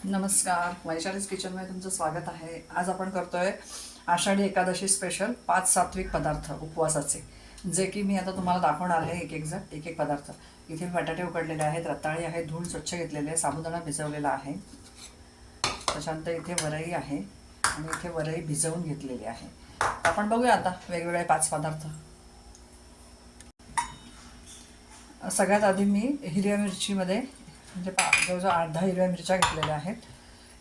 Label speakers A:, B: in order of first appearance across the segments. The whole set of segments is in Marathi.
A: नमस्कार, वैशालीज किचनमध्ये तुमचं स्वागत आहे. आज आपण करतोय आषाढी एकादशी स्पेशल 5 सात्विक पदार्थ उपवासाचे, जे की मी आता तुम्हाला दाखवणार आहे एक एक पदार्थ. इथे बटाटे उकडलेले आहेत, रताळी आहे, धुवून स्वच्छ घेतलेले आहे, साबुदाणा भिजवलेला आहे, त्याच्यानंतर इथे वरई आहे आणि इथे वरई भिजवून घेतलेली आहे. आपण बघूया आता वेगवेगळे 5 पदार्थ. सगळ्यात आधी मी हिरव्या मिरचीमध्ये म्हणजे जवळजवळ 8-10 हिरव्या मिरच्या घेतलेल्या आहेत.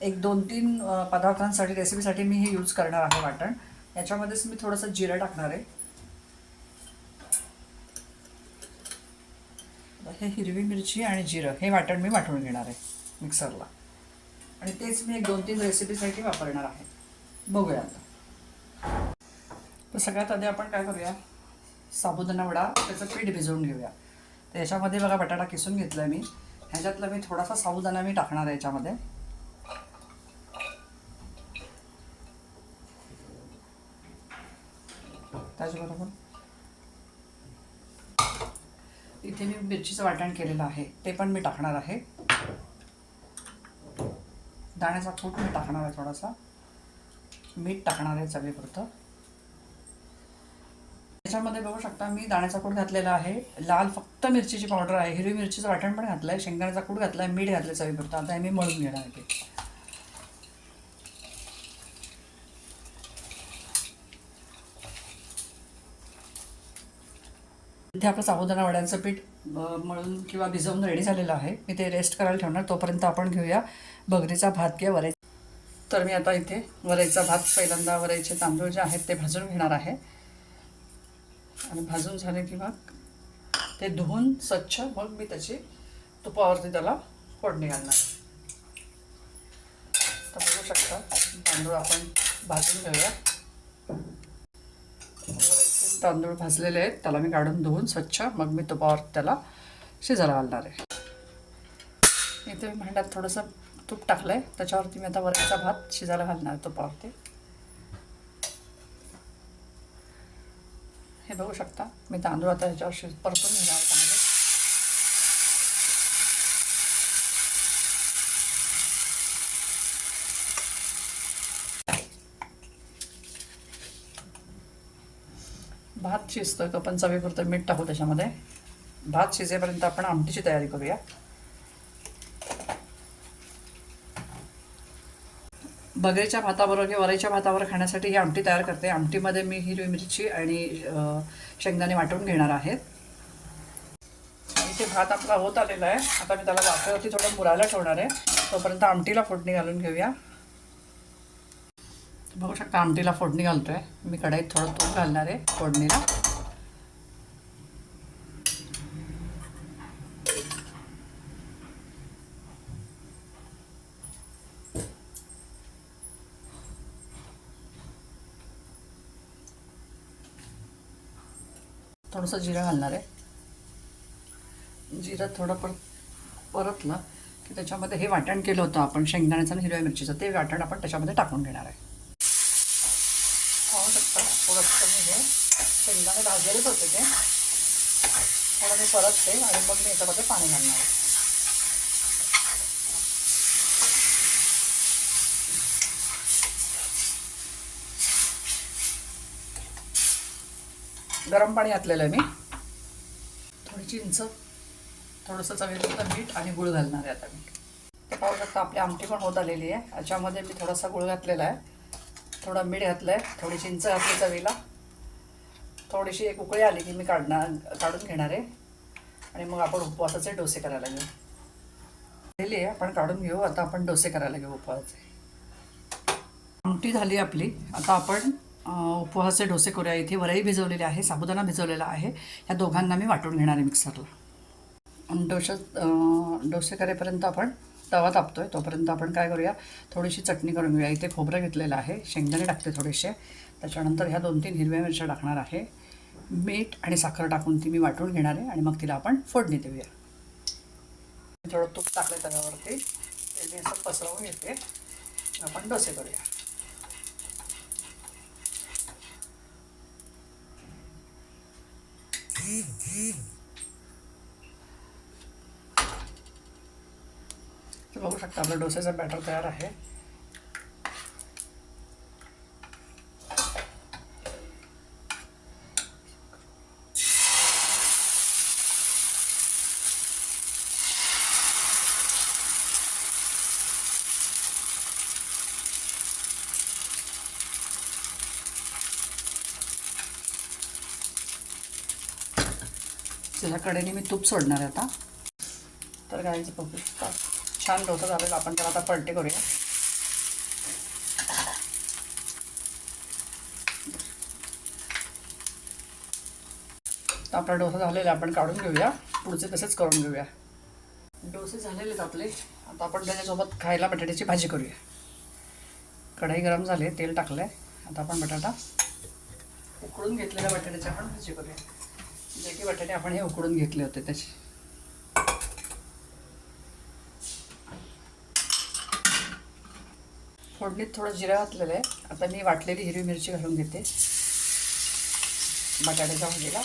A: एक 2-3 पदार्थांसाठी रेसिपीसाठी मी हे यूज करणार आहे वाटण. याच्यामध्येच मी थोडंसं जिरं टाकणार आहे. हे हिरवी मिरची आणि जिरं हे वाटण मी वाटून घेणार आहे मिक्सरला, आणि तेच मी एक 2-3 रेसिपीसाठी वापरणार आहे. बघूया आता. तर सगळ्यात आधी आपण काय करूया, साबुदाणा वडा त्याचं पीठ भिजवून घेऊया. तर याच्यामध्ये बघा बटाटा किसून घेतला आहे मी. ह्याच्यातला मी थोडासा साबुदाणा मी टाकणार आहे याच्यामध्ये. त्याचबरोबर इथे मी मिरचीचं वाटण केलेलं आहे ते पण मी टाकणार आहे. दाण्याचा कूट मी टाकणार आहे, थोडासा मीठ टाकणार आहे चवीपुरतं. त्याच्यामध्ये बघू शकता मी दाण्याचा कूट घातलेला आहे, लाल फक्त मिरचीची पावडर आहे, हिरवी मिरचीचं वाटण पण घातलं आहे, शेंगदाण्याचा कूट घातला आहे, मीठ घातलं चवीपुरतं. आता हे मी मळून घेणार आहे. इथे आपलं साबुदाणा वड्यांचं पीठ मळून किंवा भिजवून रेडी झालेलं आहे. मी ते रेस्ट करायला ठेवणार. तोपर्यंत आपण घेऊया बगरीचा भात किंवा वरई. तर मी आता इथे वरईचा भात, पहिल्यांदा वरईचे तांदूळ जे आहेत ते भाजून घेणार आहे. आणि भाजून झाले की मग ते धुवून स्वच्छ मग मी त्याची तुपावरती त्याला फोडणी घालणार. तर बघू शकता तांदूळ आपण भाजून घेऊया. तांदूळ भाजलेले आहेत, त्याला मी काढून धुवून स्वच्छ मग मी तुपावर त्याला शिजायला घालणार आहे. इथे भांड्यात थोडंसं तूप टाकलं आहे, त्याच्यावरती मी आता वरईचा भात शिजायला घालणार आहे तुपावरती. हे बघू शकता मी तांदूळ आता ह्याच्यावर परतून घेणार चांगले. भात शिजतोय तो पण चवीपुरतं मीठ टाकू त्याच्यामध्ये. भात शिजेपर्यंत आपण आमटीची तयारी करूया. बगरीच्या भाताबरोबर किंवा वरईच्या भाताबरोबर खाण्यासाठी ही आमटी तयार करते. आमटीमध्ये मी हिरवी मिरची आणि शेंगदाणे वाटून घेणार आहेत. इथे भात आपला होत आलेला आहे. आता मी त्याला वाफेवरती थोडं मुरायला ठेवणार आहे. तोपर्यंत आमटीला फोडणी घालून घेऊया. बघू शकता आमटीला फोडणी घालतोय मी. कढईत थोडं तूप घालणार आहे फोडणीला. थोडंसं जिरं घालणार आहे. जिरं थोडं परतलं की त्याच्यामध्ये हे वाटण केलं होतं आपण शेंगदाण्याचं आणि हिरव्या मिरचीचं, ते वाटण आपण त्याच्यामध्ये टाकून घेणार आहे. पाहू शकता थोडंसं मी हे शेंगदाणे भाजलेलेच होते ते थोडं मी परतते आणि मग मी याच्यामध्ये पाणी घालणार आहे. गरम पाणी घातलेलं आहे मी. थोडी चिंच, थोडंसं चवीपुरतं मीठ आणि गूळ घालणार आहे आता मी. ते पाहू शकता आपली आमटी पण होत आलेली आहे. याच्यामध्ये मी थोडासा गूळ घातलेला आहे, थोडं मीठ घातलं आहे, थोडी चिंच घातली चवीला. थोडीशी एक उकळी आली की मी काढून घेणार आहे आणि मग आपण उपवासाचे डोसे करायला घेऊ. झालेली आहे, आपण काढून घेऊ. आता आपण डोसे करायला घेऊ उपवासाचे. आमटी झाली आपली. आता आपण उपवासाचे डोसे करूया. इथे वरई भिजवलेली आहे, साबुदाणा भिजवलेला आहे. ह्या दोघांना मी वाटून घेणार आहे मिक्सरला. डोसे करेपर्यंत आपण तवा तापतोय तोपर्यंत आपण काय करूया, थोडीशी चटणी करून घेऊया. इथे खोबरं घेतलेलं आहे, शेंगदाणे टाकते थोडेसे, त्याच्यानंतर ह्या 2-3 हिरव्या मिरच्या टाकणार आहे. मीठ आणि साखर टाकून ती मी वाटून घेणार आहे आणि मग तिला आपण फोडणी देऊया. थोडं तूप टाकलं तव्यावरती, ते मी असं पसरवून घेते. आपण डोसे करूया. तर बघू शकता आपलं डोस्याचं बॅटर तयार आहे. त्याच्या कडेने मी तूप सोडणार आहे आता. तर गाईचं बघू शकता छान डोसा झालेला. आपण त्याला आता पलटे करूया. तर आपला डोसा झालेला आपण काढून घेऊया. पुढचे तसेच करून घेऊया. डोसे झालेले आहेत आपले. आता आपण त्याच्यासोबत खायला बटाट्याची भाजी करूया. कढई गरम झाली, तेल टाकलं आहे. आता आपण बटाटा उकडून घेतलेल्या बटाट्याची आपण भाजी करूया. जे की बटाटे आपण हे उकडून घेतले होते त्याची. फोडणीत थोडं जिरं घातलेलं आहे. आता मी वाटलेली हिरवी मिरची घालून घेते बटाट्याच्या भाजीला.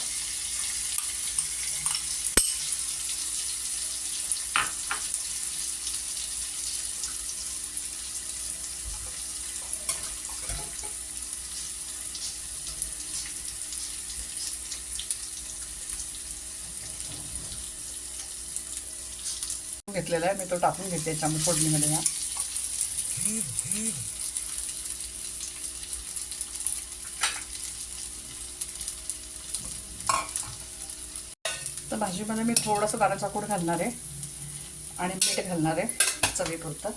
A: घेतलेला आहे मी, तो टाकून घेते याच्यामध्ये फोडणीमध्ये. या तर भाजीमध्ये मी थोडंसं दाणा चाकूड घालणार आहे आणि मीठ घालणार आहे चवीपुरतं.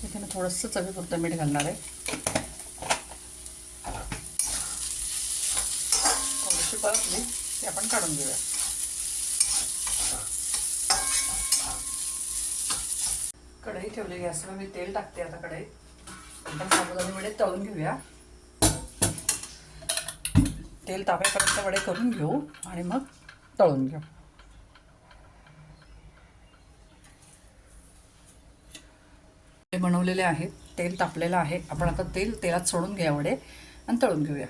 A: इथे मी थोडंसं चवीपुरतं मीठ घालणार आहे. थोडीशी परतली की आपण काढून घेऊया. कढई ठेवली गॅसवर, मी तेल टाकते आता कढईत. आपण साबुदाणे वडे तळून घेऊया. तेल तापेपर्यंत वडे करून घेऊ आणि मग तळून घेऊ. वडे बनवलेले आहेत, तेल तापलेलं आहे. आपण आता तेलात सोडून घ्या वडे आणि तळून घेऊया.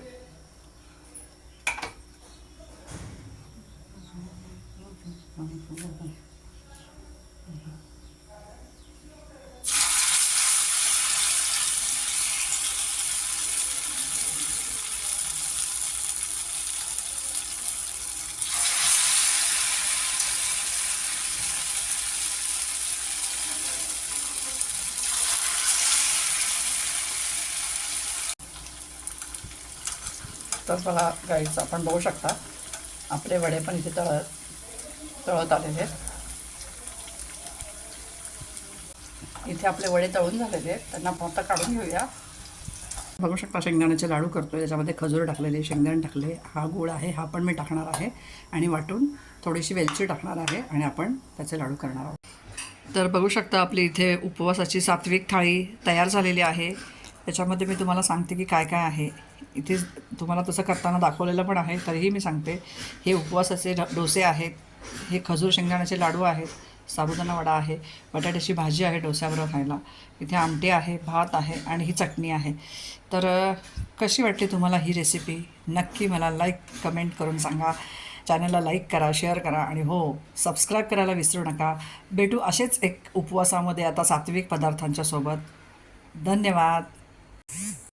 A: तर बघा गाईच, आपण बघू शकता आपले वडे पण इथे तळत आलेले आहेत. इथे आपले वडे तळून झालेले आहेत, त्यांना आपण आता काढून घेऊया. बघू शकता शेंगदाण्याचे लाडू करतो. त्याच्यामध्ये खजूर टाकलेले, शेंगदाणे टाकले, हा गूळ आहे, हा पण मी टाकणार आहे आणि वाटून थोडीशी वेलची टाकणार आहे आणि आपण त्याचे लाडू करणार आहोत. तर बघू शकता आपली इथे उपवासाची सात्विक थाळी तयार झालेली आहे. त्याच्यामध्ये मी तुम्हाला सांगते की काय काय आहे. इथे तुम्हाला तसं करताना दाखवलेलं पण आहे, तरीही मी सांगते. हे उपवासाचे डोसे आहेत, हे खजूर शेंगदाण्याचे लाडू आहेत, साबुदाणा वडा आहे, बटाट्याची भाजी आहे डोस्याबरोबर खायला, इथे आमटी आहे, भात आहे आणि ही चटणी आहे. तर कशी वाटली तुम्हाला ही रेसिपी? नक्की मला लाईक कमेंट करून सांगा. चॅनलला लाईक करा, शेअर करा आणि हो, सबस्क्राईब करायला विसरू नका. भेटू असेच एक उपवासामध्ये आता सात्विक पदार्थांच्या सोबत. धन्यवाद.